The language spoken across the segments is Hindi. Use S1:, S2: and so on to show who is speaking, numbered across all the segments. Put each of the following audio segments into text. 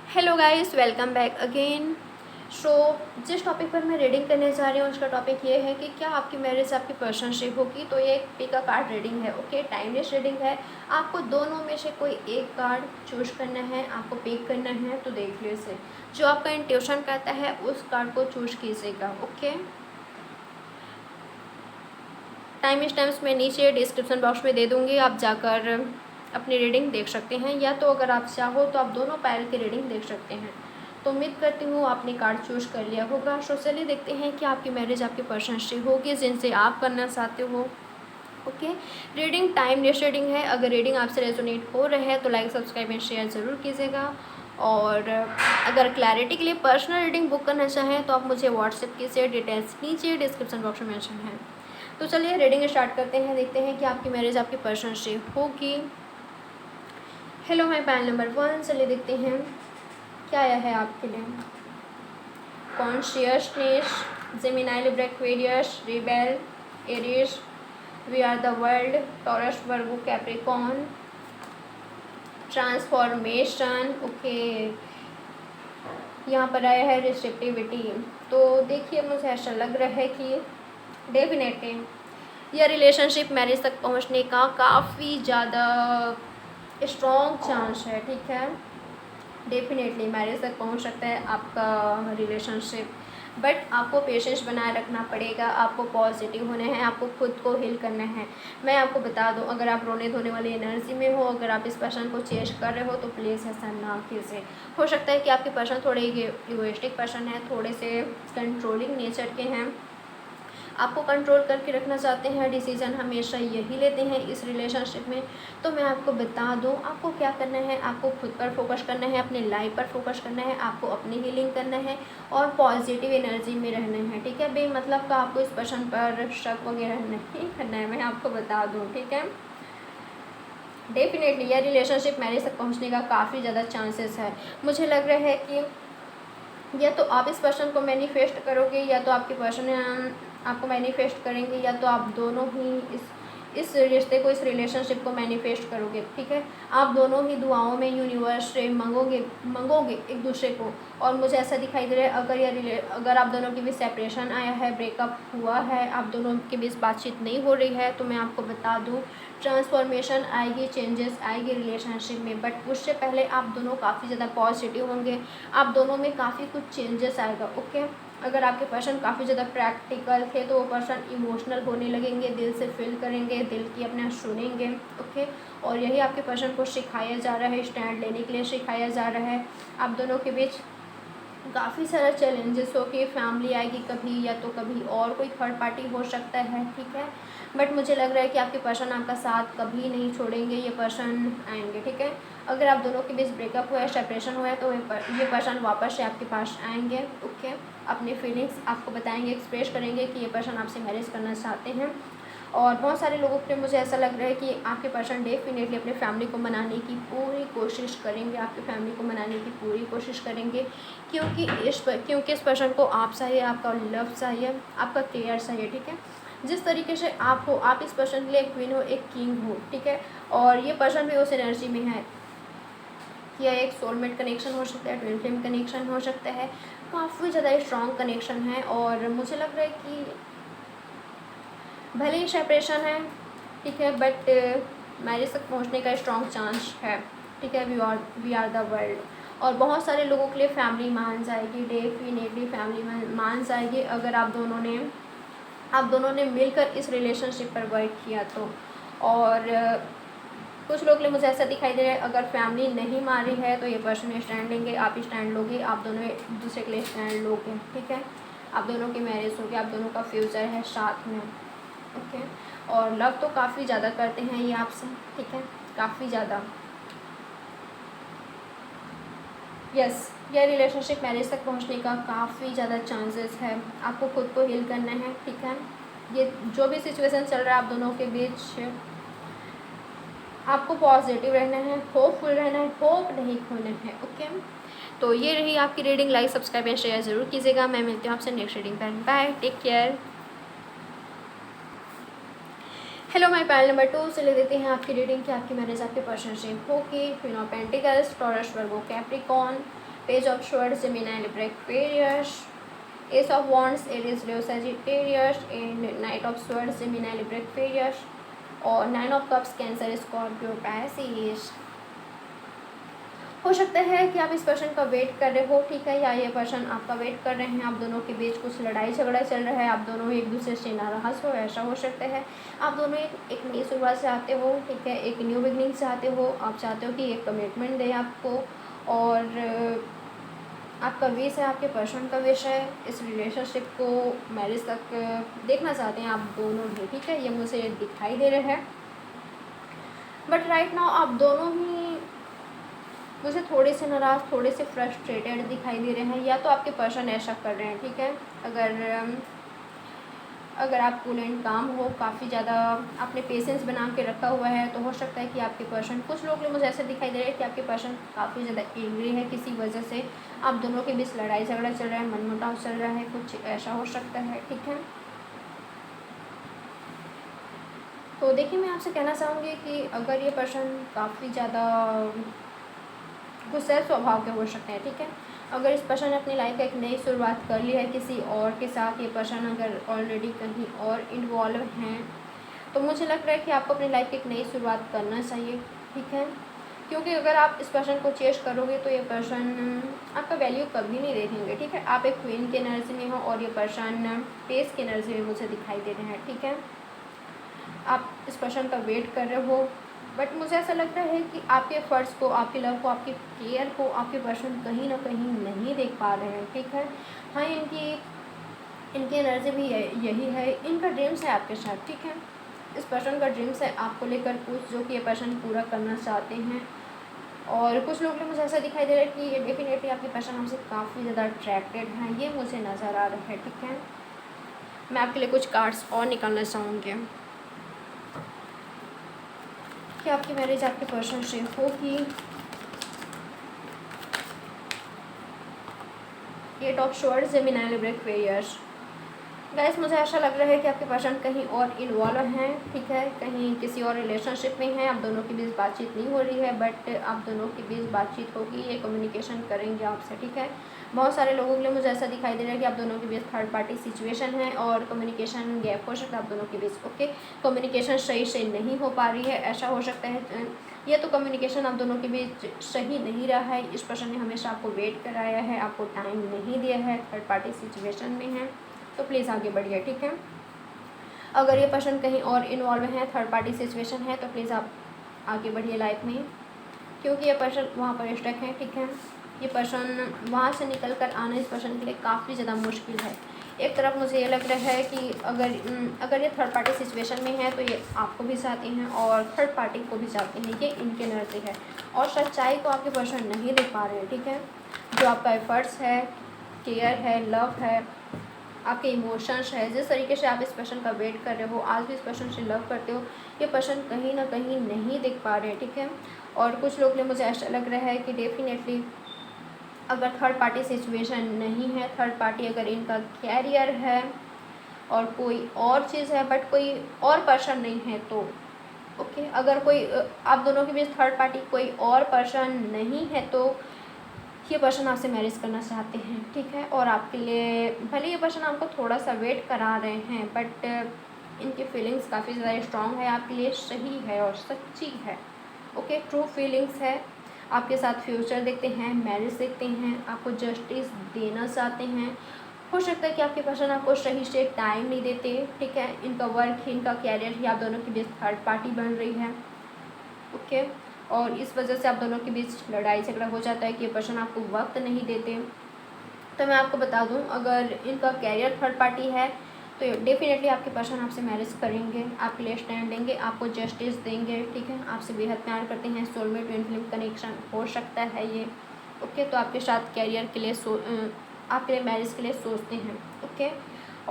S1: Hello guys, welcome back again. So जिस टॉपिक पर मैं रीडिंग करने जा रही हूँ उसका टॉपिक ये है कि क्या आपकी मैरिज आपकी पर्सनशिप होगी। तो ये एक पिक अ कार्ड रीडिंग है, ओके। टाइमलेस रीडिंग है। आपको दोनों में से कोई एक कार्ड चूज करना है, आपको पिक करना है। तो देख लीजिए, जो आपका इंट्यूशन कहता है उस कार्ड को चूज कीजिएगा, ओके। टाइम स्टैम्प्स मैं नीचे डिस्क्रिप्शन बॉक्स में दे दूँगी, आप जाकर अपनी रीडिंग देख सकते हैं, या तो अगर आप चाहो तो आप दोनों पैर की रीडिंग देख सकते हैं। तो उम्मीद करती हूँ आपने कार्ड चूज कर लिया होगा। सो चलिए देखते हैं कि आपकी मैरिज आपकी पर्सनशिप होगी जिनसे आप करना चाहते हो, ओके। रीडिंग टाइमलेस रीडिंग है। अगर रीडिंग आपसे रेजोनेट हो रहा है तो लाइक सब्सक्राइब एंड शेयर ज़रूर कीजिएगा। और अगर क्लैरिटी के लिए पर्सनल रीडिंग बुक करना चाहें तो आप मुझे व्हाट्सएप कीजिए, डिटेल्स नीचे डिस्क्रिप्शन बॉक्स में मेंशन है। तो चलिए रीडिंग स्टार्ट करते हैं, देखते हैं कि आपकी मैरिज आपकी पर्सनशिप होगी। हेलो माय पैनल नंबर 1, चलिए देखते हैं क्या आया है आपके लिए। Consciousness, Gemini, Libra, Aquarius, rebel, Aries, we are the world, Taurus, Virgo, Capricorn, transformation, okay. यहाँ पर आया है रिसेप्टिविटी। तो देखिए, मुझे ऐसा लग रहा है कि डेफिनेटली यह रिलेशनशिप मैरिज तक पहुँचने का काफ़ी ज़्यादा स्ट्रॉन्ग चांस है, ठीक है। डेफिनेटली मैरिज तक पहुंच सकता है आपका रिलेशनशिप, बट आपको पेशेंस बनाए रखना पड़ेगा, आपको पॉजिटिव होना है, आपको खुद को हील करना है। मैं आपको बता दूं, अगर आप रोने धोने वाली एनर्जी में हो, अगर आप इस पर्सन को चेंज कर रहे हो तो प्लीज़ ऐसा ना कीजिए। हो सकता है कि आपके पर्सन थोड़े इगोइस्टिक पर्सन है, थोड़े से कंट्रोलिंग नेचर के हैं, आपको कंट्रोल करके रखना चाहते हैं, डिसीजन हमेशा यही लेते हैं इस रिलेशनशिप में। तो मैं आपको बता दूं, आपको क्या करना है, आपको खुद पर फोकस करना है, अपनी लाइफ पर फोकस करना है, आपको अपनी हीलिंग करना है और पॉजिटिव एनर्जी में रहना है, ठीक है। बेमतलब का आपको इस पर्सन पर शक वगैरह नहीं करना है, मैं आपको बता दूँ, ठीक है। डेफिनेटली यह रिलेशनशिप मैरिज तक पहुँचने का काफ़ी ज़्यादा चांसेस है। मुझे लग रहा है कि या तो आप इस पर्सन को मैनिफेस्ट करोगे, या तो आपके पर्सन आपको मैनिफेस्ट करेंगे, या तो आप दोनों ही इस रिश्ते को, इस रिलेशनशिप को मैनिफेस्ट करोगे, ठीक है। आप दोनों ही दुआओं में यूनिवर्स से मंगोगे एक दूसरे को। और मुझे ऐसा दिखाई दे रहा है, अगर आप दोनों के बीच सेपरेशन आया है, ब्रेकअप हुआ है, आप दोनों के बीच बातचीत नहीं हो रही है, तो मैं आपको बता दूं, ट्रांसफॉर्मेशन आएगी, चेंजेस आएगी रिलेशनशिप में। बट उससे पहले आप दोनों काफ़ी ज़्यादा पॉजिटिव होंगे, आप दोनों में काफ़ी कुछ चेंजेस आएगा, ओके। अगर आपके पर्सन काफ़ी ज़्यादा प्रैक्टिकल थे तो वो पर्सन इमोशनल होने लगेंगे, दिल से फील करेंगे, दिल की अपना सुनेंगे, ओके। और यही आपके पर्सन को सिखाया जा रहा है, स्टैंड लेने के लिए सिखाया जा रहा है। आप दोनों के बीच काफ़ी सारा चैलेंजेस हो कि फैमिली आएगी कभी, या तो कभी और कोई थर्ड पार्टी हो सकता है, ठीक है। बट मुझे लग रहा है कि आपके पर्सन आपका साथ कभी नहीं छोड़ेंगे, ये पर्सन आएंगे, ठीक है। अगर आप दोनों के बीच ब्रेकअप हुआ है, सेपरेशन हुआ है, तो ये पर्सन वापस से आपके पास आएंगे, ओके। अपनी फीलिंग्स आपको बताएंगे, एक्सप्रेस करेंगे कि ये पर्सन आपसे मैरिज करना चाहते हैं। और बहुत सारे लोगों के मुझे ऐसा लग रहा है कि आपके पर्सन डेफिनेटली अपने फैमिली को मनाने की पूरी कोशिश करेंगे, आपकी फैमिली को मनाने की पूरी कोशिश करेंगे, क्योंकि इस पर्सन को आप चाहिए, आपका लव चाहिए, आपका केयर चाहिए, ठीक है। जिस तरीके से आप हो, आप इस पर्सन के लिए एक क्वीन हो, एक किंग हो, ठीक है। और ये पर्सन भी उस एनर्जी में है, या एक सोलमेट कनेक्शन हो सकता है, ट्विन फ्लेम कनेक्शन हो सकता है, काफ़ी ज़्यादा स्ट्रॉन्ग कनेक्शन है। और मुझे लग रहा है कि भले ही सेपरेशन है, ठीक है, बट मैरिज तक पहुंचने का स्ट्रॉन्ग चांस है, ठीक है। We are the world. और बहुत सारे लोगों के लिए फैमिली मान जाएगी, डेफिनेटली फैमिली मान जाएगी, अगर आप दोनों ने मिलकर इस रिलेशनशिप पर वर्क किया तो। और कुछ लोग के लिए मुझे ऐसा दिखाई दे रहा है, अगर फैमिली नहीं मान रही है तो ये पर्सन स्टैंड लेंगे, आप ही स्टैंड लोगे, आप दोनों एक दूसरे के लिए स्टैंड लोगे, ठीक है। आप दोनों की मैरिज होगी, आप दोनों का फ्यूचर है साथ में, ओके। और लव तो काफ़ी ज़्यादा करते हैं ये आपसे, ठीक है, काफ़ी ज़्यादा। यस, यह रिलेशनशिप मैरिज तक पहुंचने का काफ़ी ज़्यादा चांसेस है। आपको खुद को हील करना है, ठीक है। ये जो भी सिचुएशन चल रहा है आप दोनों के बीच, आपको पॉजिटिव रहना है, होपफुल रहना है, होप नहीं खोना है, ओके। तो ये रही आपकी reading, like subscribe and share ज़रूर कीजिएगा। मैं मिलती हूँ आपसे नेक्स्ट रीडिंग पर, bye, take care. Hello my panel number 2, से ले देते हैं आपकी रीडिंग कि आपकी मैरिज आपके पर्सनशिप होगी। Queen of pentacles, taurus, Virgo, Capricorn, Page of Swords, Gemini, Libra, Aquarius. Ace of Wands, Aries, Leo, Sagittarius. And Knight of Swords, Gemini, Libra, Aquarius. और 9 of Cups, Cancer, Scorpio, Pisces. हो सकता है कि आप इस पर्सन का वेट कर रहे हो, ठीक है, या ये पर्सन आपका वेट कर रहे हैं। आप दोनों के बीच कुछ लड़ाई झगड़ा चल रहा है, आप दोनों एक दूसरे से नाराज़ हो, ऐसा हो सकता है। आप दोनों एक नई शुरुआत चाहते हो, ठीक है, एक न्यू बिगनिंग चाहते हो। आप चाहते हो कि एक कमिटमेंट दे आपको, और आपका विश है, आपके पर्सन का विश है, इस रिलेशनशिप को मैरिज तक देखना चाहते हैं आप दोनों भी, ठीक है, ये मुझे दिखाई दे रहा है। बट राइट नाउ आप दोनों ही मुझे थोड़े से नाराज़, थोड़े से फ्रस्ट्रेटेड दिखाई दे रहे हैं, या तो आपके पर्सन ऐसा कर रहे हैं, ठीक है। अगर आप कूल एंड काम हो, काफ़ी ज़्यादा आपने पेशेंस बना के रखा हुआ है, तो हो सकता है कि आपके पर्सन, कुछ लोग मुझे ऐसे दिखाई दे रहे हैं कि आपके पर्सन काफ़ी ज़्यादा एंग्री है किसी वजह से। आप दोनों के बीच लड़ाई झगड़ा चल रहा है, मनमुटाव चल रहा है, कुछ ऐसा हो सकता है, ठीक है। तो देखिए, मैं आपसे कहना चाहूँगी कि अगर ये पर्सन काफ़ी ज़्यादा गुस्सैल स्वभाव के हो सकते हैं, ठीक है। अगर इस पर्सन ने अपनी लाइफ का एक नई शुरुआत कर ली है किसी और के साथ, ये पर्सन अगर ऑलरेडी कहीं और इन्वॉल्व हैं, तो मुझे लग रहा है कि आपको अपनी लाइफ की एक नई शुरुआत करना चाहिए, ठीक है। क्योंकि अगर आप इस पर्सन को चेस करोगे तो ये पर्सन आपका वैल्यू कभी नहीं देखेंगे, ठीक है। आप एक क्वीन की एनर्जी में हो और ये पर्सन पेस की एनर्जी में मुझे दिखाई दे रहे हैं, ठीक है। आप इस पर्सन का वेट कर रहे हो, बट मुझे ऐसा लगता है कि आपके एफर्ट्स को, आपकी लव को, आपकी केयर को आपके पर्सन कहीं ना कहीं नहीं देख पा रहे हैं, ठीक है। हाँ, इनकी एनर्जी भी यही है, इनका ड्रीम्स है आपके साथ, ठीक है। इस पर्सन का ड्रीम्स है आपको लेकर कुछ, जो कि ये पर्सन पूरा करना चाहते हैं। और कुछ लोग मुझे ऐसा दिखाई दे रहा है कि ये डेफिनेटली आपके पर्सन हमसे काफ़ी ज़्यादा अट्रैक्टेड हैं, ये मुझे नज़र आ रहा है, ठीक है। मैं आपके लिए कुछ कार्ड्स और निकालना चाहूँगी कि आपकी मैरिज आपके पर्सन से होगी। 8 of swords, Gemini, Libra, Aquarius. Guys, मुझे ऐसा लग रहा है कि आपके पर्सन कहीं और इन्वॉल्व हैं, ठीक है, कहीं किसी और रिलेशनशिप में हैं। आप दोनों के बीच बातचीत नहीं हो रही है, बट आप दोनों के बीच बातचीत होगी, ये कम्युनिकेशन करेंगे आपसे, ठीक है। बहुत सारे लोगों के लिए मुझे ऐसा दिखाई दे रहा है कि आप दोनों के बीच थर्ड पार्टी सिचुएशन है और कम्युनिकेशन गैप हो सकता है आप दोनों के बीच, ओके। कम्युनिकेशन सही से नहीं हो पा रही है, ऐसा हो सकता है। ये तो कम्युनिकेशन आप दोनों के बीच सही नहीं रहा है, इस पर्सन ने हमेशा आपको वेट कराया है, आपको टाइम नहीं दिया है, थर्ड पार्टी सिचुएशन में है, तो प्लीज़ आगे बढ़िए, ठीक है। अगर ये पर्सन कहीं और इन्वॉल्व है, थर्ड पार्टी सिचुएशन है, तो प्लीज़ आप आगे बढ़िए लाइफ में, क्योंकि ये पर्सन वहाँ पर स्टक है, ठीक है। ये पर्सन वहाँ से निकल कर आना इस पर्सन के लिए काफ़ी ज़्यादा मुश्किल है। एक तरफ मुझे ये लग रहा है कि अगर ये थर्ड पार्टी सिचुएशन में है तो ये आपको भी चाहते हैं और थर्ड पार्टी को भी चाहते हैं, ये इनके एनर्जी है। और सच्चाई को आपके पर्सन नहीं देख पा रहे हैं, ठीक है। जो आपका एफर्ट्स है, केयर है, लव है, आपके इमोशंस है, जिस तरीके से आप इस पर्सन का वेट कर रहे हो, आज भी इस पर्सन से लव करते हो, ये पर्सन कहीं ना कहीं नहीं देख पा रहे हैं, ठीक है। और कुछ लोग ने मुझे ऐसा लग रहा है कि डेफिनेटली अगर थर्ड पार्टी सिचुएशन नहीं है, थर्ड पार्टी अगर इनका कैरियर है और कोई और चीज़ है, बट कोई और पर्सन नहीं है, तो ओके। अगर कोई आप दोनों के बीच थर्ड पार्टी कोई और पर्सन नहीं है, तो ये पर्सन आपसे मैरिज करना चाहते हैं, ठीक है। और आपके लिए भले ये पर्सन आपको थोड़ा सा वेट करा रहे हैं, बट इनकी फीलिंग्स काफ़ी ज़्यादा स्ट्रॉन्ग है आपके लिए, सही है और सच्ची है, ओके। ट्रू फीलिंग्स है, आपके साथ फ्यूचर देखते हैं, मैरिज देखते हैं, आपको जस्टिस देना चाहते हैं। हो सकता है कि आपके पर्सन आपको सही से टाइम नहीं देते, ठीक है। इनका वर्क, इनका कैरियर ही आप दोनों के बीच थर्ड पार्टी बन रही है, ओके। और इस वजह से आप दोनों के बीच लड़ाई झगड़ा हो जाता है कि ये पर्सन आपको वक्त नहीं देते। तो मैं आपको बता दूं, अगर इनका कैरियर थर्ड पार्टी है तो डेफिनेटली आपके पर्सन आपसे मैरिज करेंगे, आपके लिए स्टैंड लेंगे, आपको जस्टिस देंगे, ठीक है। आपसे बेहद प्यार करते हैं, सोलमेट ट्विन फ्लेम कनेक्शन हो सकता है ये, ओके। तो आपके साथ कैरियर के लिए आपके लिए मैरिज के लिए सोचते हैं, ओके।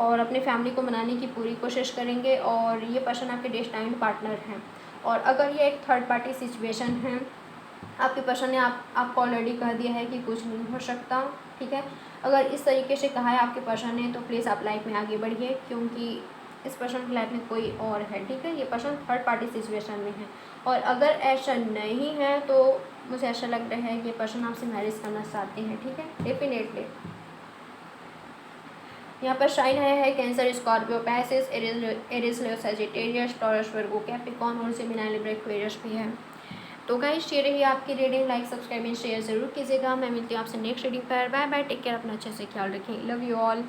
S1: और अपने फैमिली को मनाने की पूरी कोशिश करेंगे, और ये पर्सन आपके डेस्टाइन्ड पार्टनर हैं। और अगर ये एक थर्ड पार्टी सिचुएशन है, आपके पर्सन ने आपको ऑलरेडी कह दिया है कि कुछ नहीं हो सकता, ठीक है। अगर इस तरीके से कहा है आपके पर्सन ने, तो प्लीज़ आप लाइफ में आगे बढ़िए, क्योंकि इस पर्सन की लाइफ में कोई और है, ठीक है। ये पर्सन थर्ड पार्टी सिचुएशन में है, और अगर ऐसा नहीं है तो मुझे ऐसा लग रहा है ये पर्सन आपसे मैरिज करना चाहते हैं, ठीक है, डेफिनेटली। यहाँ पर शाइन है कैंसर, स्कॉर्पियो, पैसिस, एरिस, लियो, सजिटेरियस, टॉरस, वर्गो, कैप्रिकॉर्न और जेमिनी, लिब्रा, एक्वेरियस भी है। तो गाइस ये रही आपकी reading. Like, subscribe and share जरूर कीजिएगा। मैं मिलती हूँ आपसे नेक्स्ट रीडिंग पर। बाय बाय, टेक केयर, अपना अच्छे से ख्याल रखें। Love you all.